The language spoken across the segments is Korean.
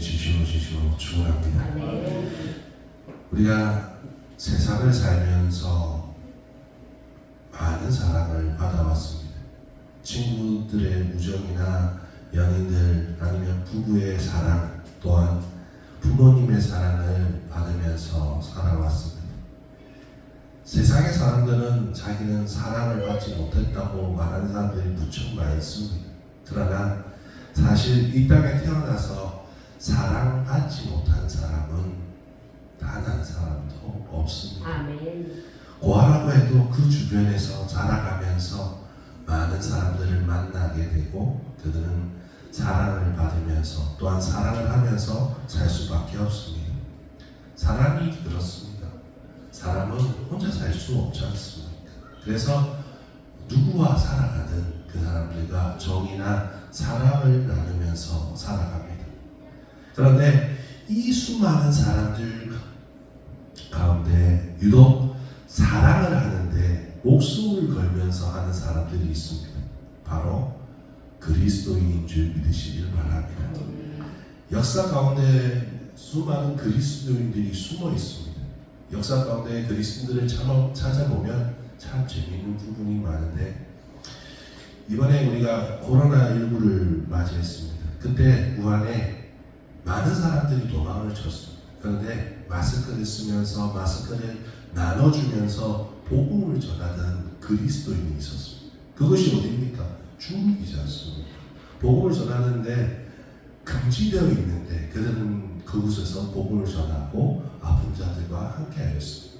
주시오 축원합니다. 우리가 세상을 살면서 많은 사랑을 받아왔습니다. 친구들의 우정이나 연인들 아니면 부부의 사랑 또한 부모님의 사랑을 받으면서 살아왔습니다. 세상의 사람들은 자기는 사랑을 받지 못했다고 말하는 사람들이 무척 많습니다. 그러나 사실 이 땅에 태어나서 사랑받지 못한 사람은 단 한 사람도 없습니다. 아멘. 고아라고 해도 그 주변에서 자라가면서 많은 사람들을 만나게 되고 그들은 사랑을 받으면서 또한 사랑을 하면서 살 수밖에 없습니다. 사람이 그렇습니다. 사람은 혼자 살 수 없지 않습니까? 그래서 누구와 살아가든 그 사람들과 정이나 사랑을 나누면서 살아갑니다. 그런데 이 수많은 사람들 가운데 유독 사랑을 하는데 목숨을 걸면서 하는 사람들이 있습니다. 바로 그리스도인인 줄 믿으시길 바랍니다. 역사 가운데 수많은 그리스도인들이 숨어 있습니다. 역사 가운데 그리스도인들을 찾아보면 참 재미있는 부분이 많은데 이번에 우리가 코로나19를 맞이했습니다. 그때 우한에 많은 사람들이 도망을 쳤습니다. 그런데 마스크를 쓰면서 마스크를 나눠주면서 복음을 전하던 그리스도인이 있었습니다. 그것이 어디입니까? 중국이지 않습니까? 복음을 전하는데 금지되어 있는데 그들은 그곳에서 복음을 전하고 아픈 자들과 함께하였습니다.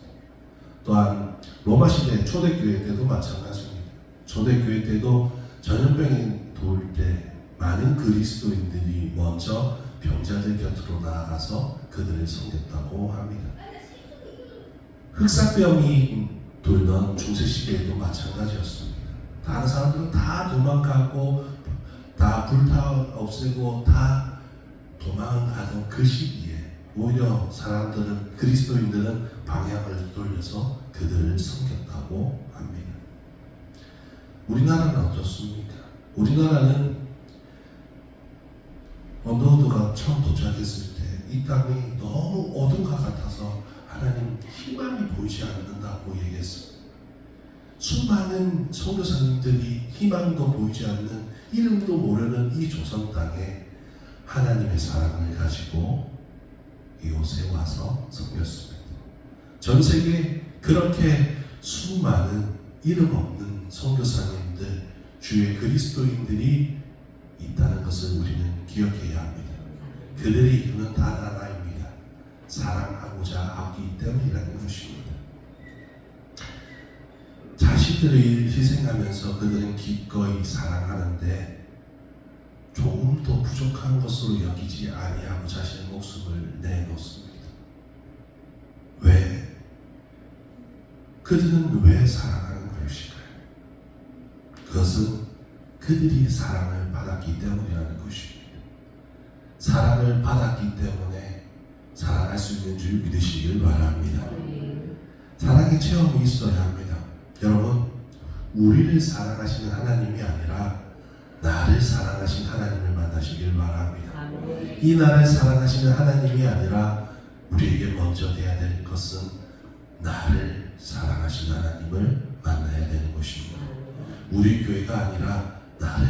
또한 로마 시대 초대교회 때도 마찬가지입니다. 초대교회 때도 전염병이 돌 때 많은 그리스도인들이 먼저 병자들 곁으로 나아가서 그들을 섬겼다고 합니다. 흑사병이 돌던 중세시대에도 마찬가지였습니다. 다른 사람들은 다 도망가고 다 불타 없애고 다 도망가던 그 시기에 오히려 사람들은 그리스도인들은 방향을 돌려서 그들을 섬겼다고 합니다. 우리나라는 어떻습니까? 우리나라는 언더우드가 처음 도착했을 때 이 땅이 너무 어둠과 같아서 하나님 희망이 보이지 않는다고 얘기했습니다. 수많은 선교사님들이 희망도 보이지 않는 이름도 모르는 이 조선 땅에 하나님의 사랑을 가지고 이곳에 와서 섬겼습니다. 전 세계에 그렇게 수많은 이름 없는 선교사님들 주의 그리스도인들이 있다는 것을 우리는 기억해야 합니다. 그들의 이유는 단 하나입니다. 사랑하고자 하기 때문이라는 것입니다. 자신들을 희생하면서 그들은 기꺼이 사랑하는데 조금도 부족한 것으로 여기지 아니하고 자신의 목숨을 내놓습니다. 왜? 그들은 왜 사랑하는 것일까요? 그것은 그들이 사랑을 받았기 때문이라는 것입니다. 사랑을 받았기 때문에 사랑할 수 있는 줄 믿으시길 바랍니다. 사랑의 체험이 있어야 합니다. 여러분, 우리를 사랑하시는 하나님이 아니라 나를 사랑하신 하나님을 만나시길 바랍니다. 이 나를 사랑하시는 하나님이 아니라 우리에게 먼저 돼야 될 것은 나를 사랑하신 하나님을 만나야 되는 것입니다. 우리 교회가 아니라 나를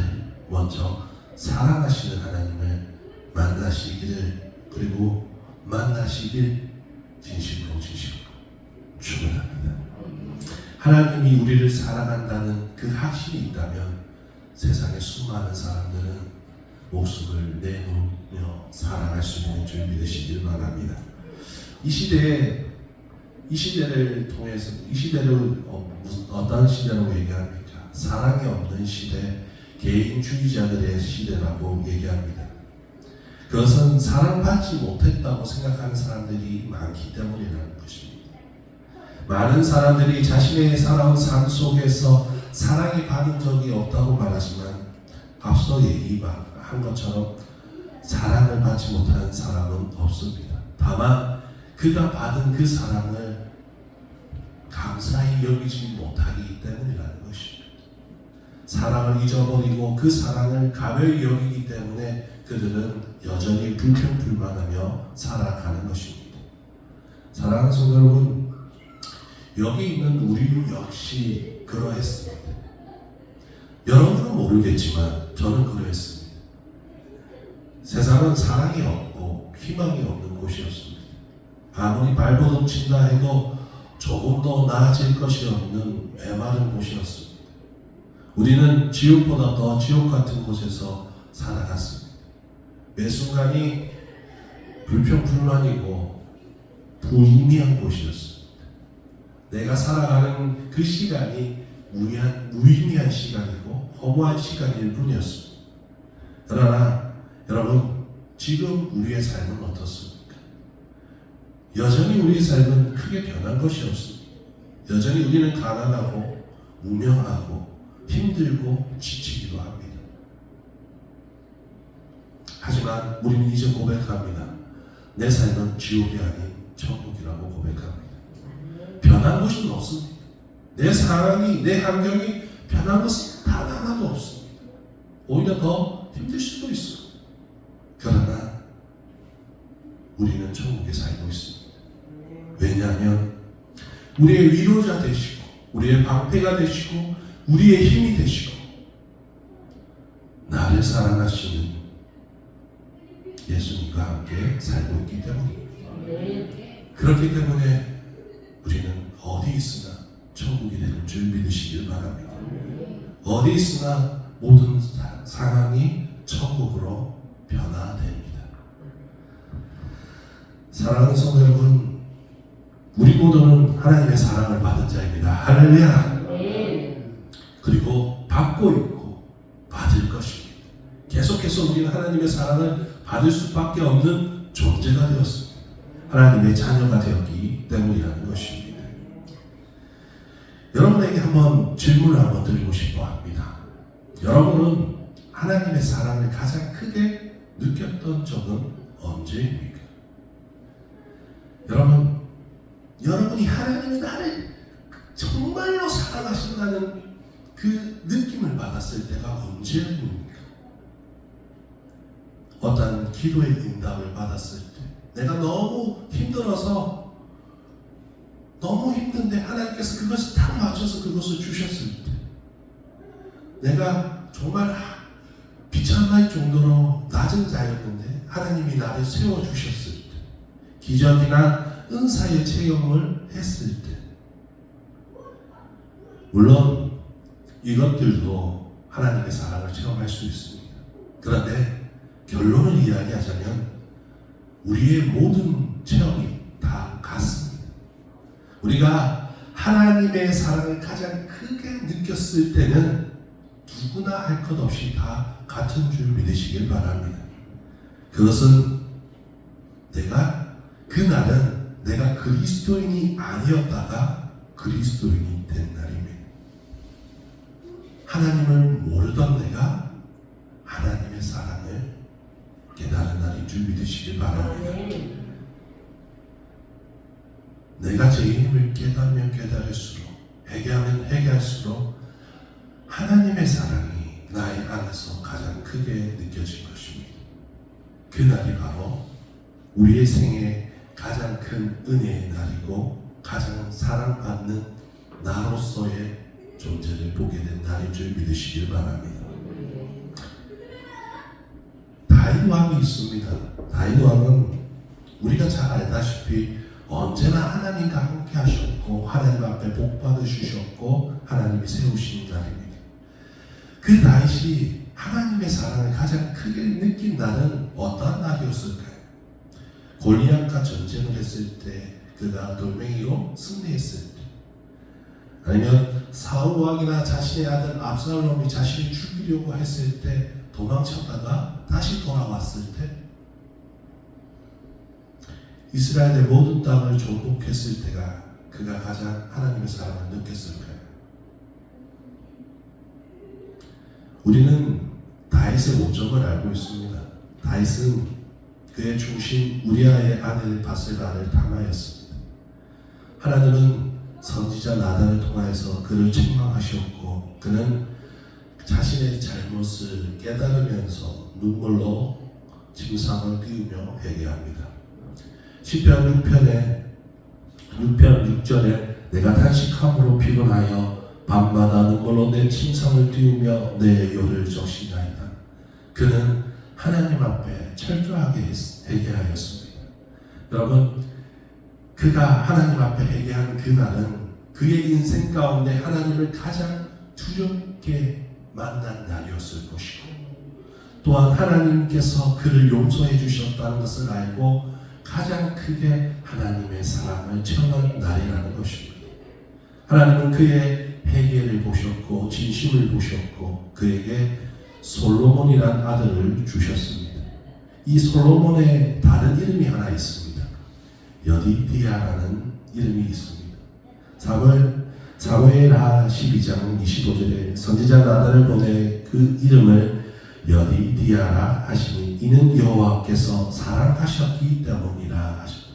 먼저 사랑하시는 하나님을 만나시기를 그리고 만나시길 진심으로 축원합니다. 하나님이 우리를 사랑한다는 그 확신이 있다면 세상의 수많은 사람들은 목숨을 내놓으며 사랑할 수 있는 줄 믿으시길 바랍니다. 이 시대를 통해서 이 시대를 어떤 시대라고 얘기합니까? 사랑이 없는 시대, 개인주의자들의 시대라고 얘기합니다. 그것은 사랑받지 못했다고 생각하는 사람들이 많기 때문이라는 것입니다. 많은 사람들이 자신의 살아온 삶 속에서 사랑이 받은 적이 없다고 말하지만 앞서 얘기한 것처럼 사랑을 받지 못한 사람은 없습니다. 다만 그가 받은 그 사랑을 감사히 여기지 못하기 때문이라는 것입니다. 사랑을 잊어버리고 그 사랑을 가벼이 여기기 때문에 그들은 여전히 불평불만하며 살아가는 것입니다. 사랑하는 성도 여러분, 여기 있는 우리 역시 그러했습니다. 여러분은 모르겠지만 저는 그러했습니다. 세상은 사랑이 없고 희망이 없는 곳이었습니다. 아무리 발버둥친다 해도 조금 더 나아질 것이 없는 메마른 곳이었습니다. 우리는 지옥보다 더 지옥 같은 곳에서 살아갔습니다. 매 순간이 불평불만이고 무의미한 곳이었습니다. 내가 살아가는 그 시간이 무의미한 시간이고 허무한 시간일 뿐이었습니다. 그러나 여러분, 지금 우리의 삶은 어떻습니까? 여전히 우리의 삶은 크게 변한 것이 없습니다. 여전히 우리는 가난하고 무명하고 힘들고 지치기도 합니다. 하지만 우리는 이제 고백합니다. 내 삶은 지옥이 아닌 천국이라고 고백합니다. 변한 것은 없습니다. 내 상황이, 내 환경이 변한 것은 단 하나도 없습니다. 오히려 더 힘들 수도 있어요. 그러나 우리는 천국에 살고 있습니다. 왜냐하면 우리의 위로자 되시고 우리의 방패가 되시고 우리의 힘이 되시고 나를 사랑하시는 예수님과 함께 살고 있기 때문입니다. 그렇기 때문에 우리는 어디 있으나 천국이 되는 줄 믿으시길 바랍니다. 어디 있으나 모든 상황이 천국으로 변화됩니다. 사랑하는 성도 여러분, 우리 모두는 하나님의 사랑을 받은 자입니다. 할렐루야. 그리고 받고 있고 받을 것입니다. 계속해서 우리는 하나님의 사랑을 받을 수밖에 없는 존재가 되었습니다. 하나님의 자녀가 되었기 때문이라는 것입니다. 여러분에게 한번 질문을 한번 드리고 싶어 합니다. 여러분은 하나님의 사랑을 가장 크게 느꼈던 적은 언제입니까? 여러분이 하나님이 나를 정말로 사랑하신다는 그 느낌을 받았을 때가 언제입니까? 어떤 기도의 응답을 받았을 때, 내가 너무 힘들어서 너무 힘든데 하나님께서 그것을 딱 맞춰서 그것을 주셨을 때, 내가 정말 비참할 정도로 낮은 자였는데 하나님이 나를 세워주셨을 때, 기적이나 은사의 체험을 했을 때, 물론 이것들도 하나님의 사랑을 체험할 수 있습니다. 그런데 결론을 이야기하자면 우리의 모든 체험이 다 같습니다. 우리가 하나님의 사랑을 가장 크게 느꼈을 때는 누구나 할 것 없이 다 같은 줄 믿으시길 바랍니다. 그것은 그날은 내가 그리스도인이 아니었다가 그리스도인이 된 날입니다. 하나님을 모르던 내가 하나님의 사랑을 깨달은 날인 줄 믿으시길 바랍니다. 내가 죄인임을 깨달으면 깨달을수록, 회개하면 회개할수록 하나님의 사랑이 나의 안에서 가장 크게 느껴진 것입니다. 그날이 바로 우리의 생애 가장 큰 은혜의 날이고 가장 사랑받는 나로서의 존재를 보게 된 날인 줄 믿으시길 바랍니다. 다윗 왕이 있습니다. 다윗 왕은 우리가 잘 알다시피 언제나 하나님과 함께 하셨고 하나님 앞에 복 받으셨고 하나님이 세우신 날입니다. 그 다윗이 하나님의 사랑을 가장 크게 느낀 날은 어떠한 날이었을까요? 골리앗과 전쟁을 했을 때, 그가 돌멩이로 승리했을 때, 아니면 사울 왕이나 자신의 아들 압살롬이 자신을 죽이려고 했을 때 도망쳤다가 다시 돌아왔을 때, 이스라엘의 모든 땅을 정복했을 때가 그가 가장 하나님의 사랑을 느꼈을까요? 우리는 다윗의 목적을 알고 있습니다. 다윗은 그의 중심 우리아의 아내 바세바를 당하였습니다. 하나님은 선지자 나단을 통하여서 그를 책망하셨고, 그는 자신의 잘못을 깨달으면서 눈물로 침상을 띄우며 회개합니다. 시편 6편 6절에 내가 탄식함으로 피곤하여 밤마다 눈물로 내 침상을 띄우며 내 요를 적시나이다. 그는 하나님 앞에 철저하게 회개하였습니다. 여러분, 그가 하나님 앞에 회개한 그날은 그의 인생 가운데 하나님을 가장 두렵게 만난 날이었을 것이고, 또한 하나님께서 그를 용서해 주셨다는 것을 알고 가장 크게 하나님의 사랑을 체험한 날이라는 것입니다. 하나님은 그의 회개를 보셨고 진심을 보셨고 그에게 솔로몬이란 아들을 주셨습니다. 이 솔로몬의 다른 이름이 하나 있습니다. 여디디아라는 이름이 있습니다. 사무엘하 12장 25절에 선지자 나단을 보내 그 이름을 여디디아라 하시니 이는 여호와께서 사랑하셨기 때문이라 하십니다.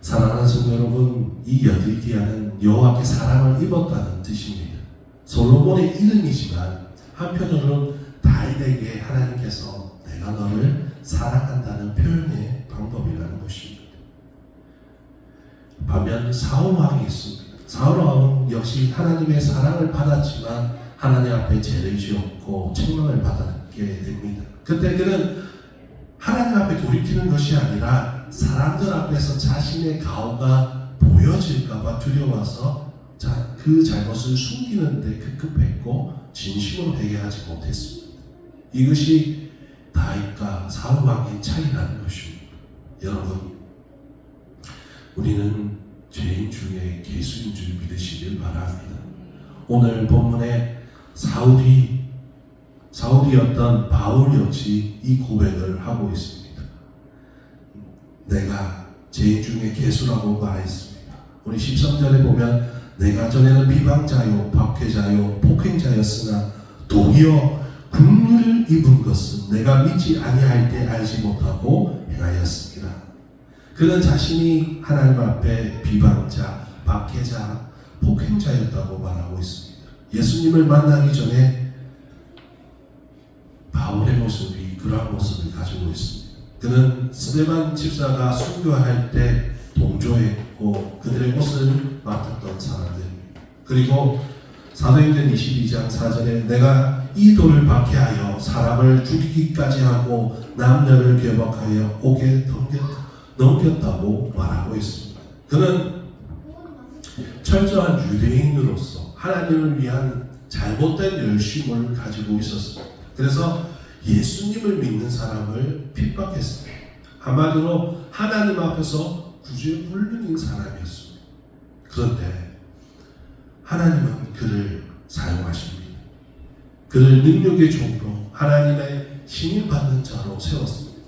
사랑하는 성도 여러분, 이 여디디아는 여호와께 사랑을 입었다는 뜻입니다. 솔로몬의 이름이지만 한편으로는 다윗에게 하나님께서 내가 너를 사랑한다는 표현의 방법이라는 것입니다. 반면 사울왕이 있습니다. 사울왕은 역시 하나님의 사랑을 받았지만 하나님 앞에 죄를 지었고 책망을 받게 됩니다. 그때 그는 하나님 앞에 돌이키는 것이 아니라 사람들 앞에서 자신의 가오가 보여질까봐 두려워서 그 잘못을 숨기는 데 급급했고 진심으로 회개하지 못했습니다. 이것이 다윗과 사울왕의 차이라는 것입니다. 여러분, 우리는 죄인 중에 괴수인 줄 믿으시길 바랍니다. 오늘 본문에 사울이었던 바울 역시 이 고백을 하고 있습니다. 내가 죄인 중에 괴수라고 말했습니다. 우리 13절에 보면 내가 전에는 비방자요 박해자요 폭행자였으나 도리어 긍휼을 입은 것은 내가 믿지 아니할 때 알지 못하고 행하였습니다. 그는 자신이 하나님 앞에 비방자, 박해자, 폭행자였다고 말하고 있습니다. 예수님을 만나기 전에 바울의 모습이 그러한 모습을 가지고 있습니다. 그는 스데반 집사가 순교할 때 동조했고 그들의 옷을 맡았던 사람들입니다. 그리고 사도행전 22장 4절에 내가 이 돌을 박해하여 사람을 죽이기까지 하고 남녀를 괴박하여 옥에 넘겼다고 말하고 있습니다. 그는 철저한 유대인으로서 하나님을 위한 잘못된 열심을 가지고 있었습니다. 그래서 예수님을 믿는 사람을 핍박했습니다. 한마디로 하나님 앞에서 구제불능인 사람이었습니다. 그런데 하나님은 그를 사용하십니다. 그를 능력의 종으로 하나님의 신임받는 자로 세웠습니다.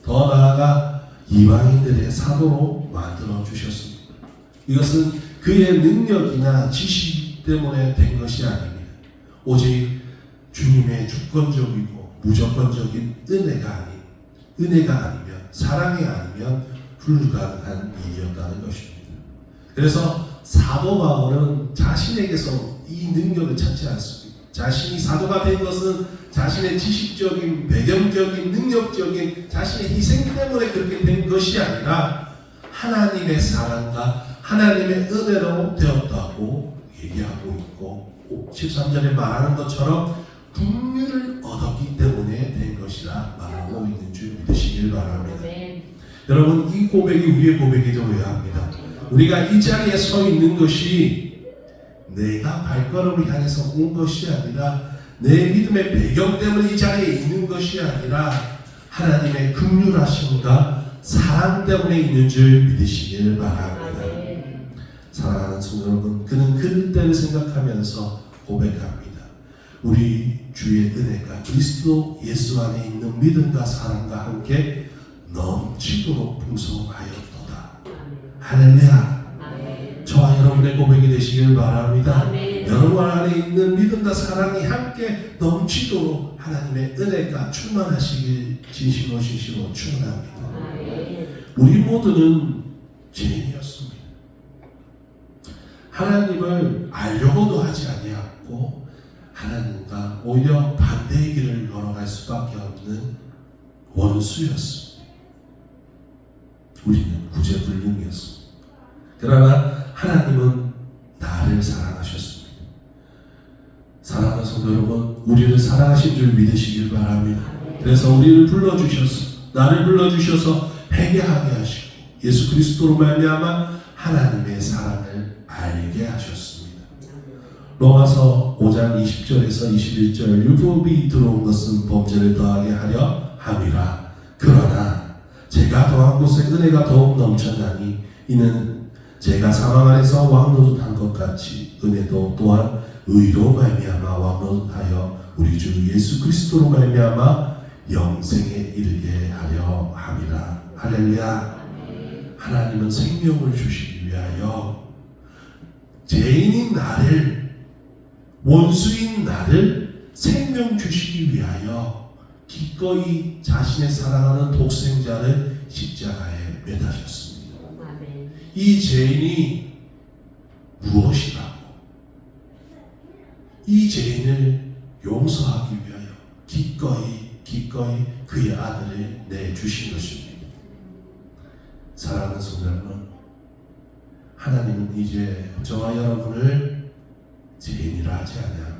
더 나아가 이방인들의 사도로 만들어 주셨습니다. 이것은 그의 능력이나 지식 때문에 된 것이 아닙니다. 오직 주님의 주권적이고 무조건적인 은혜가 아니면 사랑이 아니면 불가능한 일이었다는 것입니다. 그래서 사도 바울은 자신에게서 이 능력을 찾지 않습니다. 자신이 사도가 된 것은 자신의 지식적인, 배경적인, 능력적인 자신의 희생 때문에 그렇게 된 것이 아니라 하나님의 사랑과 하나님의 은혜로 되었다고 얘기하고 있고 13절에 말하는 것처럼 긍휼을 얻었기 때문에 된 것이라 말하고 있는 줄 믿으시길 바랍니다. 여러분, 이 고백이 우리의 고백이 되어야 합니다. 우리가 이 자리에 서 있는 것이 내가 발걸음을 향해서 온 것이 아니라 내 믿음의 배경 때문에 이 자리에 있는 것이 아니라 하나님의 긍휼하심과 사랑 때문에 있는 줄 믿으시길 바랍니다. 사랑하는 성도 여러분, 그는 그때를 생각하면서 고백합니다. 우리 주의 은혜가 그리스도 예수 안에 있는 믿음과 사랑과 함께 넘치도록 풍성하였도다. 할렐루야. 저와 여러분의 고백이 되시길 바랍니다. 여러분 안에 있는 믿음과 사랑이 함께 넘치도록 하나님의 은혜가 충만하시길 진심으로 진심으로 축원합니다. 우리 모두는 죄인이었습니다. 하나님을 알려고도 하지 아니하고 하나님과 오히려 반대의 길을 걸어갈 수밖에 없는 원수의 원수였습니다. 우리는 구제불능이었습니다. 그러나 하나님은 나를 사랑하셨습니다. 사랑하는 성도 여러분, 우리를 사랑하신 줄 믿으시길 바랍니다. 그래서 우리를 불러주셔서, 나를 불러주셔서 회개하게 하시고 예수 그리스도로 말미암아 하나님의 사랑을 알게 하셨습니다. 로마서 5장 20절에서 21절, 율법이 들어온 것은 범죄를 더하게 하려 함이라. 그러나 제가 더한 곳에 은혜가 더욱 넘쳐나니 이는 제가 사망 안에서 왕노릇한 것 같이 은혜도 또한 의로 말미암아 왕노릇하여 우리 주 예수 그리스도로 말미암아 영생에 이르게 하려 함이라. 할렐루야. 하나님은 생명을 주시기 위하여 죄인인 나를, 원수인 나를 생명 주시기 위하여 기꺼이 자신의 사랑하는 독생자를 십자가에 매다셨습니다. 이 죄인이 무엇이라고, 이 죄인을 용서하기 위하여 기꺼이 그의 아들을 내주신 것입니다. 사랑하는 성도 여러분, 하나님은 이제 저와 여러분을 죄인이라 하지 아니합니다.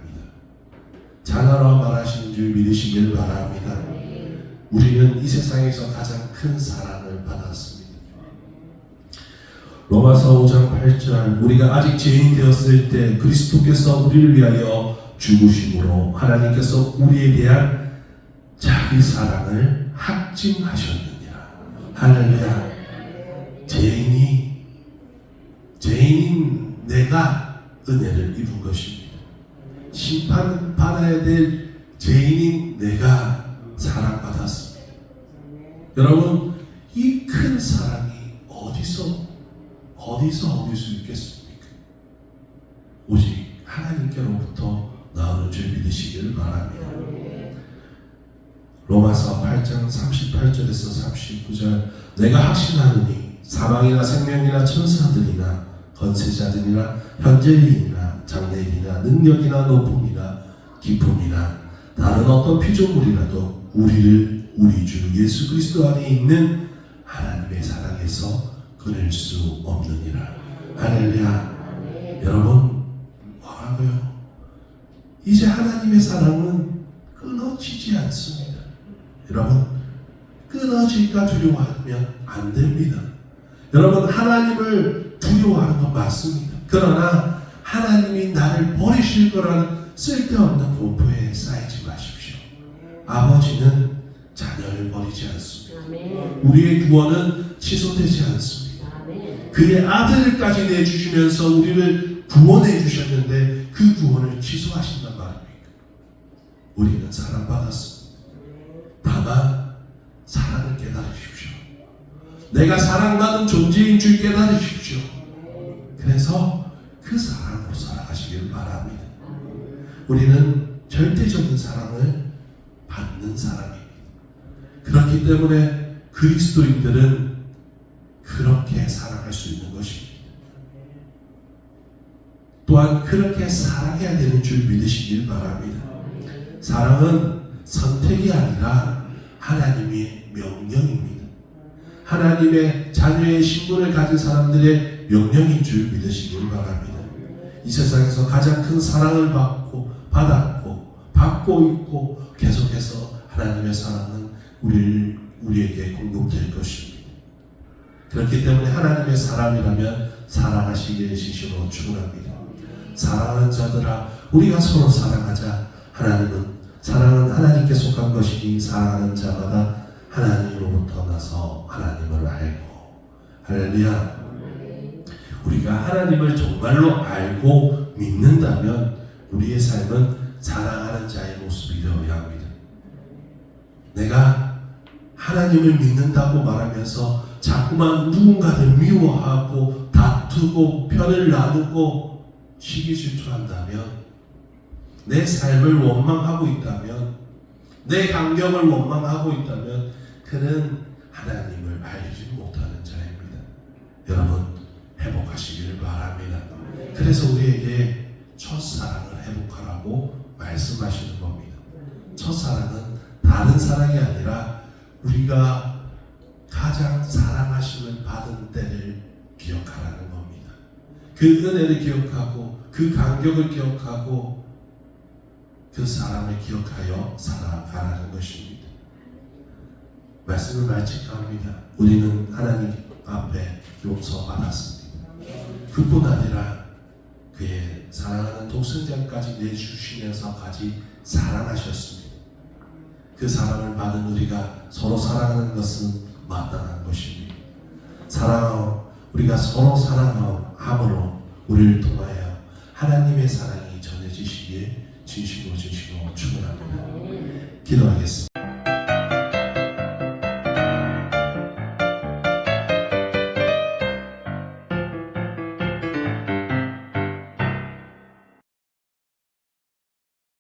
자녀라 말하신 줄 믿으시길 바랍니다. 우리는 이 세상에서 가장 큰 사랑을 받았습니다. 로마서 5장 8절, 우리가 아직 죄인 되었을 때 그리스도께서 우리를 위하여 죽으심으로 하나님께서 우리에 대한 자기 사랑을 확증하셨느니라. 할렐루야. 죄인인 내가 은혜를 입은 것입니다. 심판받아야 될 죄인인 내가 사랑받았습니다. 여러분, 이 큰 사랑이 어디서 얻을 수 있겠습니까? 오직 하나님께로부터 나오는 줄 믿으시기를 바랍니다. 로마서 8장 38절에서 39절, 내가 확신하느니 사망이나 생명이나 천사들이나 권세자들이나 현재일이나 장래일이나 능력이나 높음이나 기쁨이나 다른 어떤 피조물이라도 우리를 우리 주 예수 그리스도 안에 있는 하나님의 사랑에서 끊을 수 없느니라. 할렐루야. 여러분, 뭐라고요? 이제 하나님의 사랑은 끊어지지 않습니다. 여러분, 끊어질까 두려워하면 안 됩니다. 여러분, 하나님을 두려워하는 건 맞습니다. 그러나 하나님이 나를 버리실 거라는 쓸데없는 공포에 쌓이지 마십시오. 아버지는 자녀를 버리지 않습니다. 우리의 구원은 취소되지 않습니다. 그의 아들까지 내주시면서 우리를 구원해 주셨는데 그 구원을 취소하신단 말입니까? 우리는 사랑받았습니다. 다만 사랑을 깨달으십시오. 내가 사랑받은 존재인 줄 깨달으십시오. 그래서 그 사랑으로 살아가시길 바랍니다. 우리는 절대적인 사랑을 받는 사람입니다. 그렇기 때문에 그리스도인들은 그렇게 사랑할 수 있는 것입니다. 또한 그렇게 사랑해야 되는 줄 믿으시길 바랍니다. 사랑은 선택이 아니라 하나님의 명령입니다. 하나님의 자녀의 신분을 가진 사람들의 명령인 줄 믿으시길 바랍니다. 이 세상에서 가장 큰 사랑을 받고 있고 계속해서 하나님의 사랑은 우리에게 공급될 것입니다. 그렇기 때문에 하나님의 사람이라면 사랑하시기에 진심으로 축원합니다. 사랑하는 자들아, 우리가 서로 사랑하자. 사랑은 하나님께 속한 것이니 사랑하는 자마다 하나님으로부터 나서 하나님을 알고. 할렐루야. 우리가 하나님을 정말로 알고 믿는다면 우리의 삶은 사랑하는 자의 모습이 되어야 합니다. 내가 하나님을 믿는다고 말하면서 자꾸만 누군가를 미워하고 다투고 편을 나누고 시기 질투한다면, 내 삶을 원망하고 있다면, 내 감격을 원망하고 있다면 그는 하나님을 알지 못하는 자입니다. 여러분, 회복하시기를 바랍니다. 그래서 우리에게 첫사랑을 회복하라고 말씀하시는 겁니다. 첫사랑은 다른 사랑이 아니라 우리가 가장 사랑하심을 받은 때를 기억하라는 겁니다. 그 은혜를 기억하고 그 간격을 기억하고 그 사람을 기억하여 살아가라는 것입니다. 말씀을 말직합니다. 우리는 하나님 앞에 용서받았습니다. 그뿐 아니라 그의 사랑하는 독생자까지 내주시면서까지 사랑하셨습니다. 그 사랑을 받은 우리가 서로 사랑하는 것은 마땅한 것입니다. 우리가 서로 사랑함으로 우리를 통하여 하나님의 사랑이 전해지시기에 진심으로 축원합니다. 기도하겠습니다.